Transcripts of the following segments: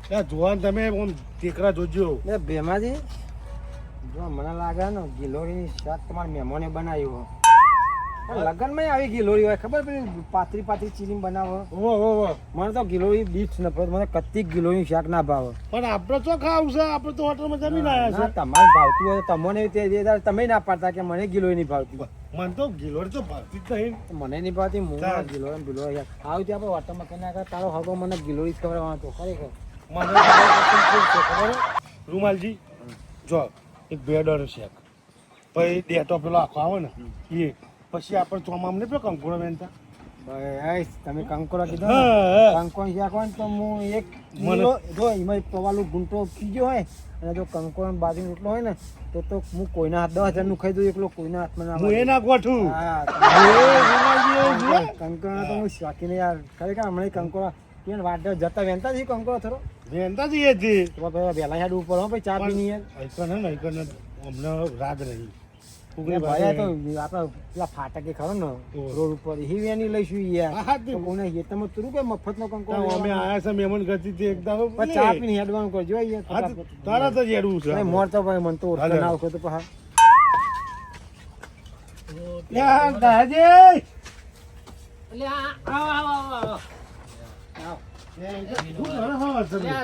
જોવાન તમે આમ ટેકરા જોજો. ભેમાજી જો મને લાગે ને ગિલોરીની શાક તમારા મહેમાને બનાવ્યું હોય લગનમાં આવી ગિલોરી હોય ખબર પેલી પાતળી પાતળી ચીલી બનાવો. મને તો ગિલોરી દીઠ નફરત મને કત્તી ગિલોરી શાક ના ભાવે. પણ આપણે તો ખાવું છે, આપણે તો હોટલમાં જમીન આવ્યા છે. તમારે ભાવતું હોય તમને તમે ના પાડતા કે મને ગિલોરી નહીં ભાવતી. મને તો ગિલોરી તો ભાવતી જ નહીં. મને નહીં ભાવતી હું ગિલોરી ગિલોરી આવું ત્યાં આપણે હોટલમાં કઈ ના તારો હવે મને ગિલોરી જ ખબર તો ખરેખર મને ખબર રૂમાલજી જો એક બેડર શેક પછી ડેટો પેલો આખો આવે ને એ પછી આપણે ચોમામ ને પેલો કંકોડો વેનતા તમે કંકોડા કીધો કંકોડ શાક હોય તો હું એક જો એમાં પવાલું ગુંટો પીજો હોય અને જો કંકોડ બાજુ રોટલો હોય ને તો હું કોઈના હાથ 10,000 નું ખાઈ દઉં એકલો કોઈના હાથમાં ના હું એ ના ગોઠું. કંકોડા તો હું શાકીને યાર ખરેખર હમણાં કંકોડા કેમ વાટ જતા વેનતા જ કંકોડા થોડો વેનતા જ એ જ વહેલા હેડ ઉપર હો ભાઈ ચા પીની અમને રાગ નહીં ભાઈ તો આપડા પેલા ફાટકે ખરો ને રોડ ઉપર એ વેની લઈશું યાર કોને તમે તું કે મફત નો કંકો અમે આયા છે મહેમાન ગતિ થી એકદમ ચા પીને હેડવાનું કરજો યાર તરત જ હેડવું છે. મોર તો ભાઈ મન તો ઓળખ ના આવતો તો પહા યાર દાજી એટલે આવો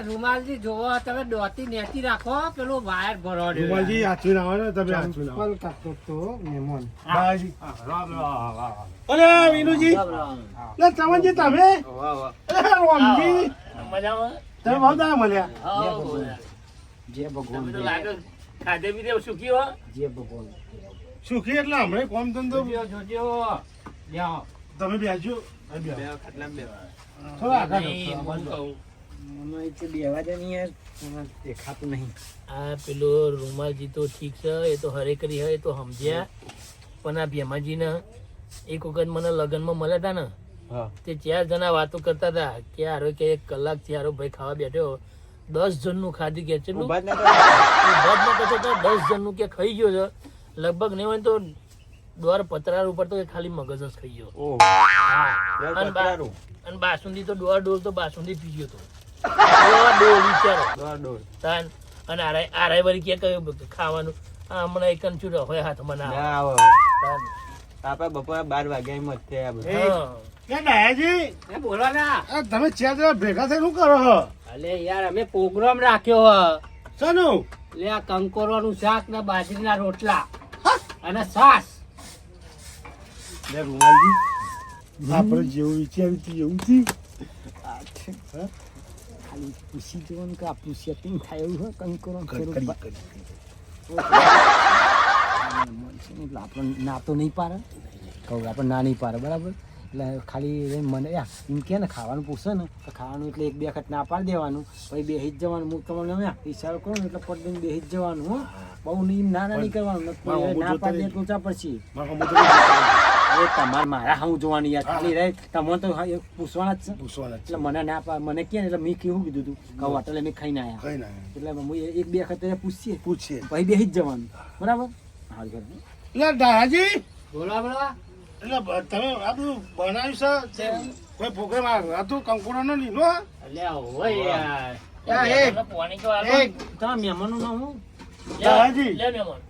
રૂમાલજી જોવો તમે દોતી નેતી રાખો પેલું વાયર ભરો રૂમાલજી હાથવીને આવે ને તમે હાથવીને આવો. તો મહેમાન દાજી અરે વિનુજી લે ચમનજી તમે અરે રોમજી મજામાં તમે બહુ દાડા મળ્યા. જે ભગવાન ખાધે પીધે સુખી હો જે ભગવાન સુખી એટલે હમણાં કોમ ધંધો જોજો તમે બેસજો દેખાતું નહીં. આ પેલો રૂમાલજી તો ઠીક છે એ તો હરે કરી હોય તો સમજ્યા પણ આ ભેમાજી ને એક વખત મને લગ્નમાં મળ્યા હતા ને તે 4 જણા વાતો કરતા હતા કે હારો કે 1 કલાક થી હારો ભાઈ ખાવા બેઠો 10 જણનું ખાધી કે ચેટલું 10 જણનું કે ખાઈ ગયો છે લગભગ નહીં હોય તો દ્વાર પતરાર ઉપર તો ખાલી મગજ જ ખાઈ ગયો. અને બાસુંદી તો ડોળ તો બાસુંદી પી ગયો તો અને આરાય વળી કે ખાવાનું હમણાં એક ચૂર હોય હાથમાં ના આવે. આપડે બપોરે 12 વાગ્યા મત બોલો ના તમે ચાર જણા ભેગા થઈ શું કરો છો? અલે યાર અમે પ્રોગ્રામ રાખ્યો શાનું? એટલે આ કંકોરો નું શાક ને બાજરીના રોટલા અને છાસ. રૂમાલજી આપણે જેવું વિચાર્યું હતું એવું થયું. ખાલી પૂછી જોવાનું કે આપણું સેટિંગ થાય એવું હોય કંકોરો એટલે આપણે ના તો નહીં પાડે કહું આપણે ના નહીં પાડે બરાબર. એટલે ખાલી મને એમ કે ને ખાવાનું પૂછે ને તો ખાવાનું એટલે 1-2 વખત ના પાડી દેવાનું પછી બેસી જ જવાનું. હું તમને ઈશારો કરું ને એટલે પટ બેસી જ જવાનું. હો બહુ નહીં ના નહીં કરવાનું ના પાડી દે તો ચા પછી તમારે મારા હું જોવાની યાર ખાલી રહે તમને તો પૂછવાના જ છે. એટલે મને ના મને કે એટલે મેં કેવું કીધું તું કે હોટલે મેં ખાઈને આવ્યા એટલે હું 1-2 વખત પૂછીએ પછી બેસી જ જવાનું બરાબર. હાલ કર એટલે દાદાજી બોલા બોલા એટલે તમે આ બધું બનાવ્યું છે કોઈ પ્રોગ્રામ હતું કંકોડો નો લીધો એટલે હોય તમે મહેમાનનું નામ હું દાદાજી લે મહેમાન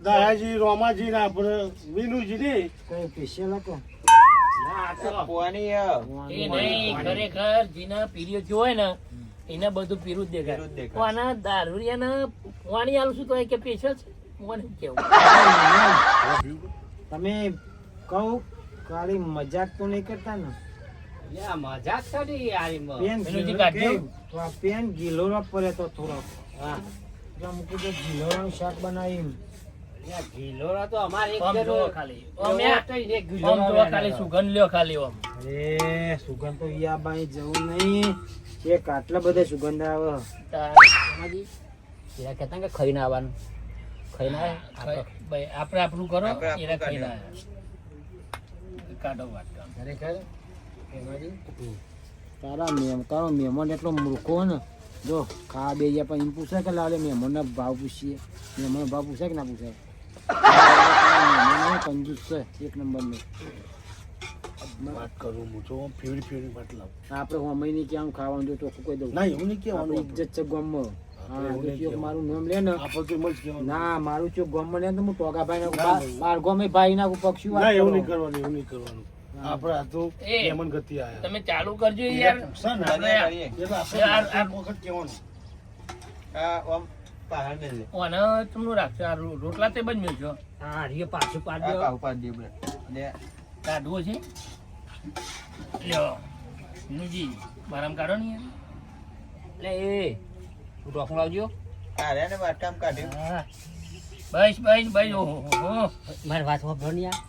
દાદાજી રોમાજી ના આપણે વિનુજી ને કઈ સ્પેશિયલ હતો ખરેખર જેના પીરિયડ જો હોય ને એને બધું પીરું જ દેખાય. આના દારૂરિયાના પાણી આલું છું તો કે પેશલ છે મને કેવું તમે કહું ખાલી મજાક તો નહીં કરતા ને? મજાક કરી યાર પેન ગિલોરા પડે તો થોડો મૂકું તો ગિલોરાનું શાક બનાવી ગિલોરા તો અમારે સુગંધ લ્યો ખાલી સુગંધ તો યા બાઈ જવું નહીં એક આટલા બધા સુગંધ આવે કેતા કે ખાઈને આવવાનું ખાઈને આપણે આપણું કરો એના ખાઈને કાઢો વાત ખરેખર તારો મહેમાન એટલો મૂર્ખો હોય ને જો ખા બે ગયા પણ એમ પૂછે કે લાવે મહેમાનના ભાવ પૂછીએ મહેમાનનો ભાવ પૂછે કે ના પૂછે કંજૂસ છે 1 નંબરનો વાત કરું હું તો ફેવરી વાત લાવું. આપણે હોમય ક્યાં ખાવાનું જો ચોખ્ખું કહી દઉં ના એવું નહીં આપણી કહેવાનું. ઇજ્જત છે ગામમાં. હા, એવું જો નહીં ચોક મારું નામ લે ને આપણે તો એમ જ કહેવાનું. ના મારું ચોક ગામમાં લે ને તો હું ટોગાભાઈ ના, ના નહીં. બાર ગામે ભાઈ ના પક્ષી ના વાત એવું કરો. નહીં કરવાનું, એવું નહીં કરવાનું. આપણે આ તો એ, મહેમાન ગતિ આયા. તમે ચાલુ કરજો યાર સર ને, આપણે એટલે આપણે યાર, એક વખત કહેવાનું. ઓને તમનું રાખજો આ રોટલા તે બજ મેળજો હા રીએ પાછું પાડજો કાઢવો છે લ્યો નુજી બારામ કાઢો ને યાર એટલે એ તું ટોકું લાવજો હા બસ બસ બસ ઓહો મારી વાત સાંભળો ને યાર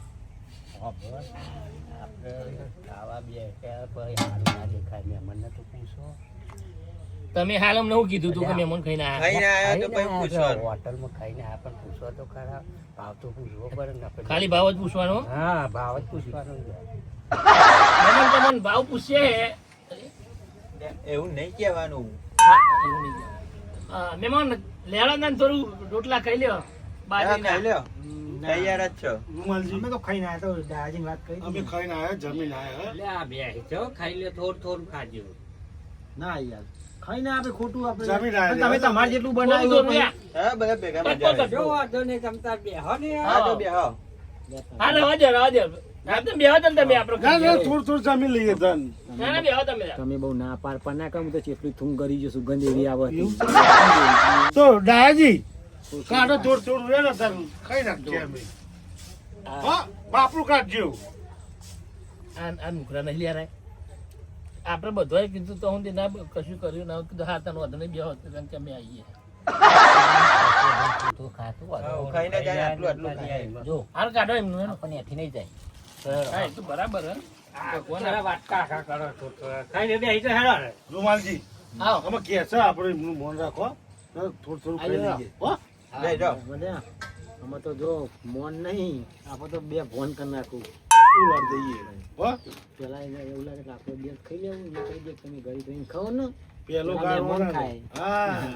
તમે હાલ અમને શું કીધું તું કે મહેમાન ખાઈને આયા હોટલમાં ખાઈને આ પણ પૂછો તો ખરા ભાવ તો પૂછવો પડે ને આપણે. ખાલી ભાવ જ પૂછવાનો હા ભાવ જ પૂછવાનો મહેમાન તમને ભાવ પૂછશે એવું નહીં કહેવાનું. હા, એવું નહીં કહેવાનું. હા, મહેમાન લેવા ને થોડું રોટલા ખાઈ લ્યો બાજરીના. ખાઈ લ્યો તૈયાર જ છો. રૂમાલજી, અમે તો ખાઈને આવ્યા તો દાદાજીની વાત કરી અમે ખાઈને આયા, જમીને આયા. એટલે આ બે જો ખાઈ લે થોડું થોડું ખાજો ના યાર ખાઈને આપણે ખોટું આપણે જમીન આયા. તમે તમારે જેટલું થોડું બનાવ્યું થોડું હોય યાર. હા બધા ભેગા મજા આવે. જો વાંધો નહીં તમતાર બે હો ને હા તો બેહો. હા, રહેવા દો, રહેવા દો. હા, તમે બેહો તમે આપણે ના, ના, ખાઈએ. થોડું જમી લઈએ ધન. ના, ના, બેહો તમે. તમે બહુ ના પાર ના કહું તો ચેટલું થૂંગ કરી જો સુગંધ એવી આવે હતી. તો ડાયાજી કાઢો થોડું રે ને ધન ખાઈ નાખીએ અમે. હા, બાપરું કાઢજો. આ નુકરા નહીં લ્યા રે આપણે બધોય કીધું તો હું ના કશું કર્યું ના કીધું હા તને વધુ નહીં બેહો કારણ કે અમે આવીએ હા, ખાઈને જાય આટલું આટલું ખાઈ. જો હાલ કાઢો એમનું એનું. પણ એથી નહીં જાય હા એ તો બરાબર હે ભગવાન રૂમાલજી આવો અમે કે છે આપણે એમનું મોન રાખો થોડું ખાઈ લઈએ. હો? જય જાઓ. બધા આમાં તો જો મોન નહીં આપણે તો બે ફોન કરી નાખું ઉલાડ દઈએ. હો? પેલા એવું લાગે કે આપણે બે ખાઈ લેવું એ કહી દે તમે ઘરે કરીને ખાઓ ને પેલો પેલા ગાળ મહેમાન વળાને. ખાય. હા.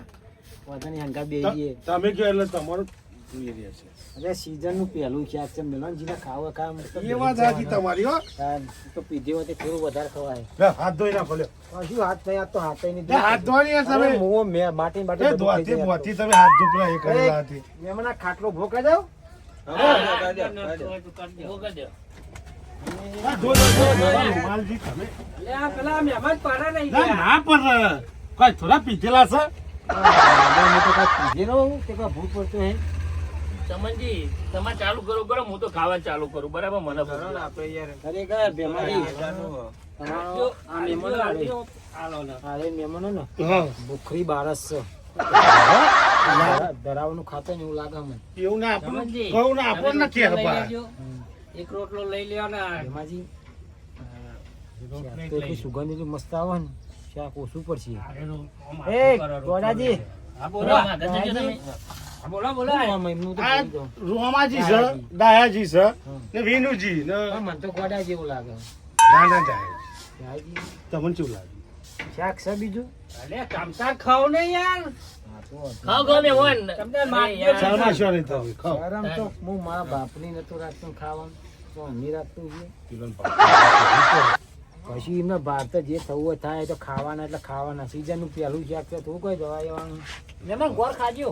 પોતાની હંગા બે જઈએ તમે કહો એટલે તમારું જોઈએ રહે છે. અરે સીઝન નું પહેલું શાક છે મેલનજીને ખાવા કામ એ વાત સાચી તમારી. હો? તો પીધી હોય તો થોડું વધારે ખવાય લે, હાથ ધોઈ નાખો લ્યો. શું હાથ નહીં આ તો હાથ નહીં લે, હાથ ધોવાની યાર તમે. માટી એ બધું ખાઈ ધોવાથી જાય. બોથી તમે હાથ ધોપલા એ કરેલા હતી. મેમણ આ ખાટલો ઉભો કરી દઉં હા, કરી દો, કરી દો. ઉભો કરી દો. હા, ધો, ધો, ધો, ધો. રૂમાલજી તમે એટલે આ પેલા મહેમાન પાડા નહીં ના, ના પણ કોઈ થોડા પીધેલા છે. ભૂત પડતો હે ચમનજી તમે ચાલુ કરો કરો હું તો ખાવા ચાલુ કરું બરાબર મને કરો ને આપણે યાર. ખરેખર બેમારી જાનું હો. તમારો આ મહેમાન આવે અરે મહેમાનો ને હા. ભૂખરી બારસ છે ધરાવનું ખાતો ને એવું લાગે મને એવું ના આપણું સમજી. કહું ના આપણને તમે નથી રોટલો લઈ ખબર. લેજો. એક રોટલો લઈ લ્યો ને બેમાજી રોટલો શાક એક તો લઈ એટલી સુગંધ એટલી મસ્ત આવે ને શાક ઓછું પડશે લ્યો. એ ગોડાજી હા, બોલો હા, ગજબ છે તમે. બોલો બોલો એમનું તો આ બોલી દો. રોમાજી છે, ડાયાજી છે, ને વિનુજી, ને પણ મને તો ગોડા જેવું લાગે નાના ડાયા. ડાયાજી, તમને શું લાગે? શાક છે બીજું અલે કામતા ખાઓ ને યાર હા તો ખાઓ ખાઓ મહેમાન તમને અરે યાર. શરમાશો નહીં તમે, ખાઓ. શરમ તો હું મારા બાપની નતું રાખતું ખાવાનું તો અમી રાખતું છે પછી એમને ભારત જે થવું હોય થાય તો ખાવાના એટલે ખાવાના સીઝનનું પહેલું શાક છે થોડું કોઈ દવા જવાનું મહેમાન ગોળ ખાજો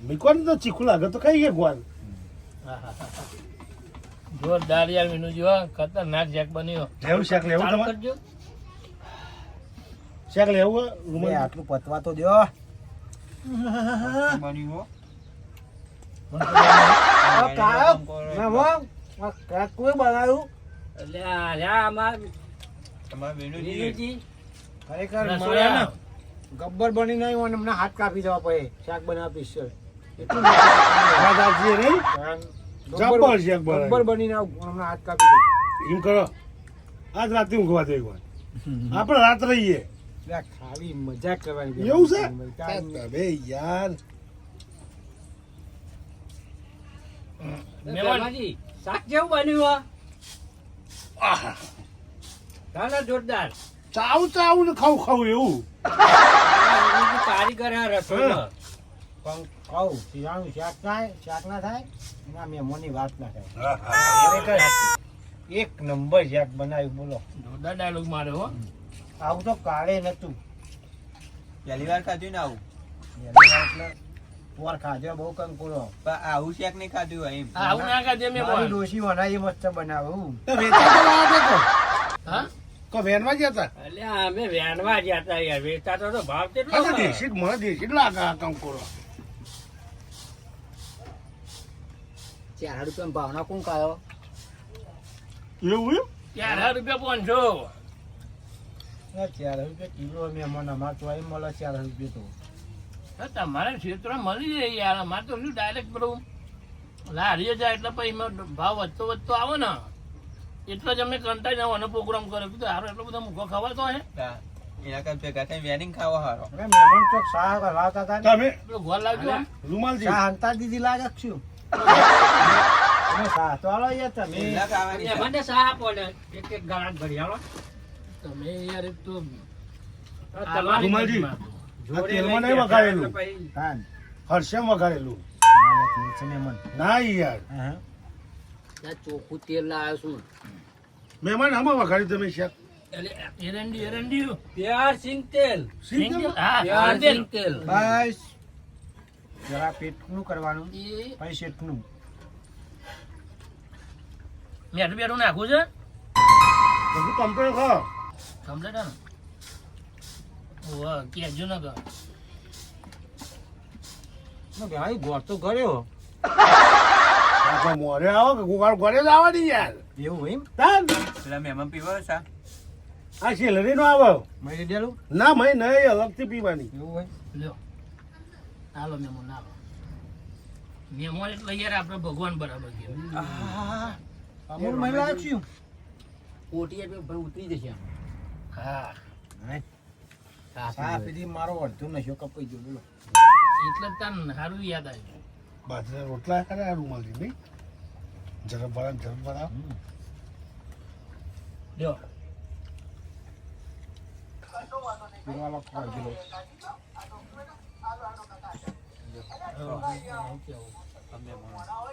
મીકોને તો ચીખું લાગે તો કઈ ગોળ. જોરદાર યાર મીનુ જો ખતરનાક જેક બન્યો લેવું શાક લેવું ચાલુ તમારે? કરજો શાક લેવું હોય? રૂમાલ? આટલું પતવા તો દો બન્યું હો. કોઈ બનાવ્યું એટલે આમાં તમારે વેણુજી. મીનુજી ખરેખર રસોડા. મારા ગબ્બર બની નહીં હોય ને હમણાં હાથ કાપી જવા પડે શાક બનાવવા પીસ્યો એટલું દાદાજીએ નહીં? જબ્બર શાક બનાવ્યું. ગબ્બર બનીને હમણાં હાથ કાપી દે એમ કરો, આજ રાતે ઊંઘવા દે એકવાર. આપણે રાત રહીએ. ખાવી મજાક કરવાની એવું છે? કાંઈ તમે યાર મહેમાન શાક જેવું બન્યું આહા. હા જોરદાર ચાવું ચાવું ને ખાવું ખાવું એવું. કારીગર આ રસોઈમાં ખાવું શિયાળું શાક થાય શાક ના થાય એના મહેમાનની વાત ના થાય ખરેખર એક નંબર શાક બનાવ્યું બોલો. જોરદાર ડાયલોગ માર્યો હો. આવું તો કાલે નતું. પહેલી વાર ખાધું ને આવું એટલે પોર ખાધો બહુ કંકોડો. પણ આવું શાક નહીં ખાધું હોય એમ આવું ના કાજે મેં મારી બોલ. ડોશી બનાવી મસ્ત બનાવું. તો વેચા તો લાયા તા હા કો વેનમાં ગયા હતા એટલે અમે વેણવા ગયા હતા યાર, વેચાતો તો ભાવ કેટલો આ તો હોય? દેશી મને દેશી જ લાગે આ કંકોડો 4 રૂપિયા ભાવના કોણ કાયો? એવું એમ? 4 રૂપિયા 500. 4 રૂપિયા કિલો મહેમાન અમાર તો અહીં મળે 4 રૂપિયા તો. તો તમારે ક્ષેત્ર મળી જાય યાર, અમારે તો શું ડાયરેક્ટ પેલું લારીએ જાય એટલે પછી એમાં ભાવ વધતો આવે ને એટલે જ અમે કંટાળી આવવાનો પ્રોગ્રામ કર્યો. કીધું હારો એટલો બધો મૂકો ખવાતો હે તા, એના કરતા ભેગા થઈને વેડિંગ ખાવા હારો હવે મહેમાન તો શાક લાવતા હતા ને. તમે પેલો ગોળ લાવજો આમ. રૂમાલજી શા હંતા દીદી લાગે કે શું? તમે શા તો આલો યાર તમે. પેલા ખાવાની છે. તમે યાર એક તો રૂમાલજી આ તેલમાં નહીં વઘારેલું હા. હર્ષમ વઘારેલું મારે તેલ છે મહેમાન. ના યાર હા. ચોખ્ખું તેલ લાવ્યો છું. મહેમાન આમાં વઘાર્યું તમે શાક એરંડી સિંગ તેલ? હા તેલ બસ જરા પેટનું કરવાનું એ પછી શેઠનું. મેઠું બેઠું નાખવું છે બધું કમ્પ્લીટ ખાઓ કમ્પ્લેટ ને ઓહ કેજો ને કર ભાઈ ગોળ તો ગળ્યો. આપણે મોરે આવો કે ગુગાળ ઘરે જ આવવાની યાર એવું એમ? તાન પેલા મહેમાન પીવો સા આ સેલરી નો આવે મરી દેલું ના મય નહીં અલગથી પીવાની એવું હોય. લ્યો હાલો મેમોન હાલો મેમોન એટલે યાર આપણે ભગવાન બરાબર કહેવાય. અમૂલ મહિલા છું. ઉતરી જશે હા સા પીધી મારો અડધો નશો કપાઈ ગયો બોલો. એટલે તને સારું યાદ આવ્યું. બાજરા રોટલા કરે આ રૂમાલજી નહીં ઝડપ વાળા લ્યો પીવાનો ખોળ ગયો.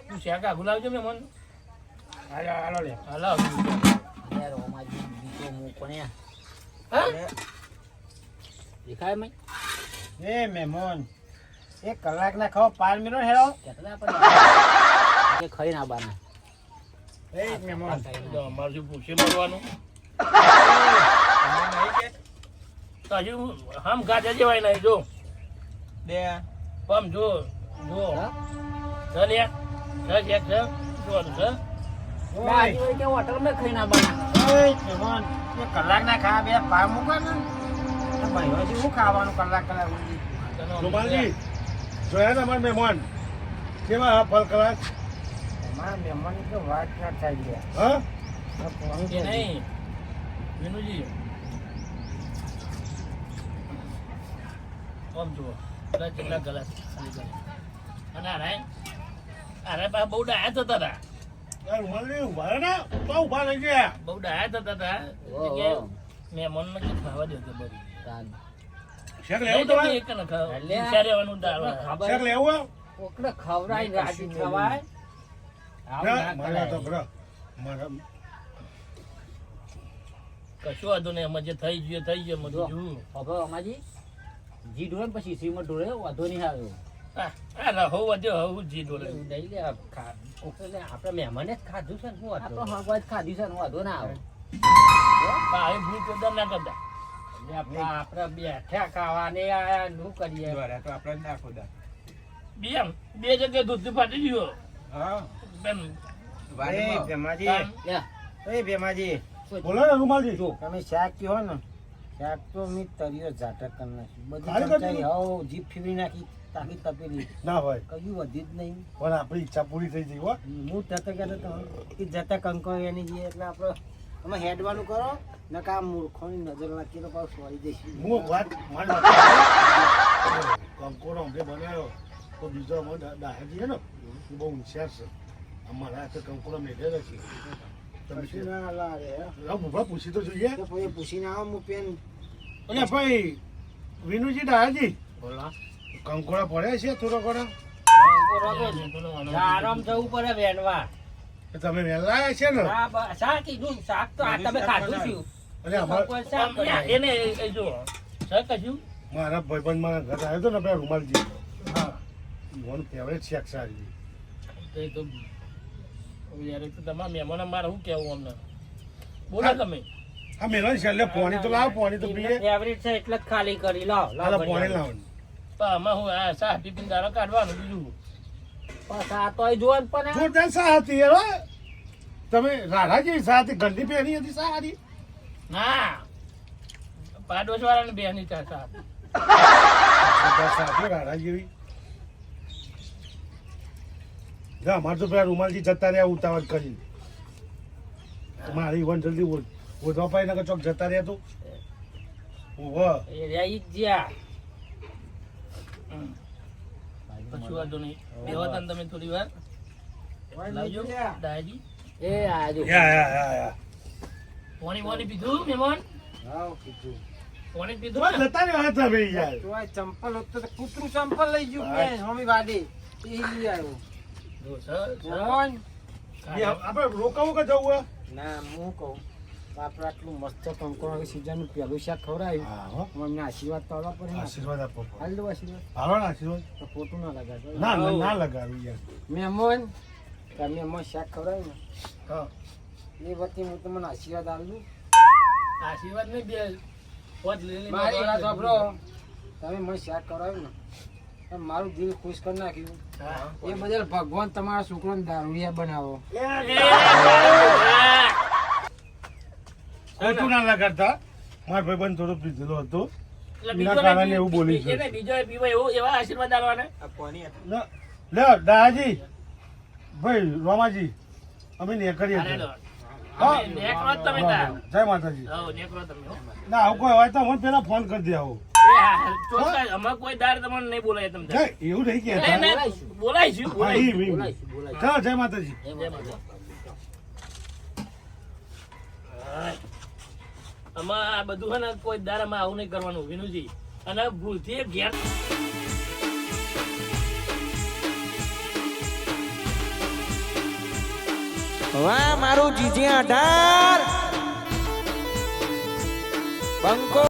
તું શાક આગું લાવજો મેમોન. હાલો લે. હાલો એ મહેમાન 1 કલાક ના ખાઓ 5 મિનિટ હેરો. એ મહેમાન અમારે શું પૂછે મળવાનું તો હજુ હમ ગાજા જેવાય નહીં જો બે પમ જો જો ચાલ્યા ચાલ જો છે મહેમાન 1 કલાક ના ખા બે પાર મૂકો ને તો ભાઈઓ શું ખાવાનું કલાક સુધી? રૂમાલજી જોયા ને અમારા મહેમાન કેવા હા ફલ કલાક અમારા મહેમાન તો વાત ના થાય ગયા. હા એ નહીં વિનુજી પમ જુઓ કેટલા ગલાસ અને અરે બા બહુ ડાયા થતા હતા રૂમાલજી ઉભા રહે ને તો ઉભા રહી ગયા બહુ ડાયા થતા હતા મહેમાન ને ખાવા દે તો બરી શેક લેવું તમારે એક ને ખાવા રહેવાનું દાળ શેક લેવું આવું મારા તો બરા મારા કશું વાંધો નહીં એમાં જે થઈ ગયું બધું જોયું રહો વધ્યો હું જી ડોલે ભાઈ ભૂલ તો ના કરતા દ્વારા તો આપણે જ નાખો દા બે જગ્યાએ દૂધ ફાટી ગયો હા બેન ભેમાજી બોલો ને રૂમાલજી તમે શાક કહો ને શાક તો મેં તરીઓ ઝાટક કરી નાખ્યું. ખાલી બધી કરી ચમચાઈ હાવ જીભ ફીવી નાખી તાકી તપેલી ના ભાઈ કયું વધી જ નહીં. પણ આપણી ઈચ્છા પૂરી થઈ ગઈ હો હું જતા કહેતો હતો કે જતા કંકો એની જઈએ એટલે આપણે તમે હેડવાનું કરો નકા આ મૂર્ખોની નજર નાખી તો પાછું સોરી જઈશું. હું વાત કંકોડો અમને બનાવ્યો તો બીજો અમારો દાદાજી છે ને એ બહુ હોશિયાર છે અમારા હાથે કંકોડો મેળવેલો છે તમે પછી ના લાગે હે. ઉભા પૂછી તો જોઈએ તો પછી પૂછીને આવો હું પેન અને ભાઈ વિનુજી દાદાજી બોલા કંકોડા પડે છે થોડો ઘણા આરામ જવું પડે વેણવા તમે વહેલા આવ્યા છે ને શાક કીધું શાક તો આ તમે ખાધું છું અને અમાર શાક એને જો સર કશું મારા ભાઈબંધ મારા ઘરે આવ્યો હતો ને પેલા રૂમાલજી હા મને ફેવરેટ શેક સારી તો એ તો યાર એક તો તમારા મહેમાનો મારે શું કહેવું અમને બોલો તમે હા મેલો છેલ્લે પાણી તો લાવો પાણી તો પીએ ફેવરિટ છે એટલે જ ખાલી કરી લાવ હાલો પાણી લાવવાનું તો આમાં હું આ સા ટિફિન દાડો કાઢવાનું બીજું બસ આ તોય જોન પણ જોરદાર સા હતી યાર તમે રાધા જેવી સા હતી ગંદી પહેરી હતી સા હતી ના પાડોશ વાળાને બેની ચા સા જોરદાર સા હતી રાધા જેવી જા અમારે તો પેલા રૂમાલજી જતા રહ્યા ઉતાવળ કરી મારી ઈવન જલ્દી ઓધવા પાઈ નકર ચોક જતા રહ્યા તું ઓહો એ રહી જ જ્યાં કશું વાંધો નહીં બેહો તાન તમે થોડી વાર લાવજો દાદાજી એ આજુ યા પાણી પાણી પીધું મહેમાન હા કીધું પાણી તો પીધું ને? જતા રહ્યા તમે યાર તો આ ચંપલ હોત તો કૂતરું ચંપલ લઈ ગયું કે હોમી વાડી એ લઈ આવ્યો જો સર મોહન આપણે રોકાવું કે જવું હે? ના હું કહું આપણે આટલું મસ્ત કંકોડા સીઝનનું પહેલું શાક ખવડાવ્યું હા હો અમને આશીર્વાદ તો આવવા પડે ને. આશીર્વાદ આપો હાલ દો આશીર્વાદ હાલો ને આશીર્વાદ તો ખોટું ના લગાડો ના ના ના લગાડું યાર મહેમાન તમે એમાં શાક ખવડાવ્યું ને હા એ વખતે હું તમને આશીર્વાદ આપું આશીર્વાદ નહીં બે પોત લઈ લઈને મારી વાત સાંભળો તમે મને શાક ખવડાવ્યું ને તો મારું દિલ ખુશ કરી નાખ્યું હા. એ બદલ ભગવાન તમારા છોકરાને દારૂડિયા બનાવો ખોટું ના લગાડતા મારા ભાઈબંધ થોડો પીધેલો હતો એટલે એના બીજો કારણે એવું બોલી છે. એને બીજો પીવો એવું એવા આશીર્વાદ આલવાના લે દાદાજી ભાઈ રોમાજી અમે નીકળીએ અરે છીએ. લો. હા. અમે નેકળો જ તમે તાર. જય માતાજી હઉ, નેકળો તમે હો. ના આવું કોઈ હોય તો મને પેલા ફોન કરી દે આવું એ હા, ચોક્કસ. અમે કોઈ દાડ તમને નહીં બોલાય તમે જય એવું નહીં એ કહેતા ના, બોલાઈશું હા, બોલાઈશું. ઈ. ચાલો જય માતાજી જય માતા. હાય. આમાં આ બધું છે ને કોઈ દારામાં આવું નહીં કરવાનું વિનુજી અને ભૂલથી ઘેર વાહ મારું જીજે 18 બંકો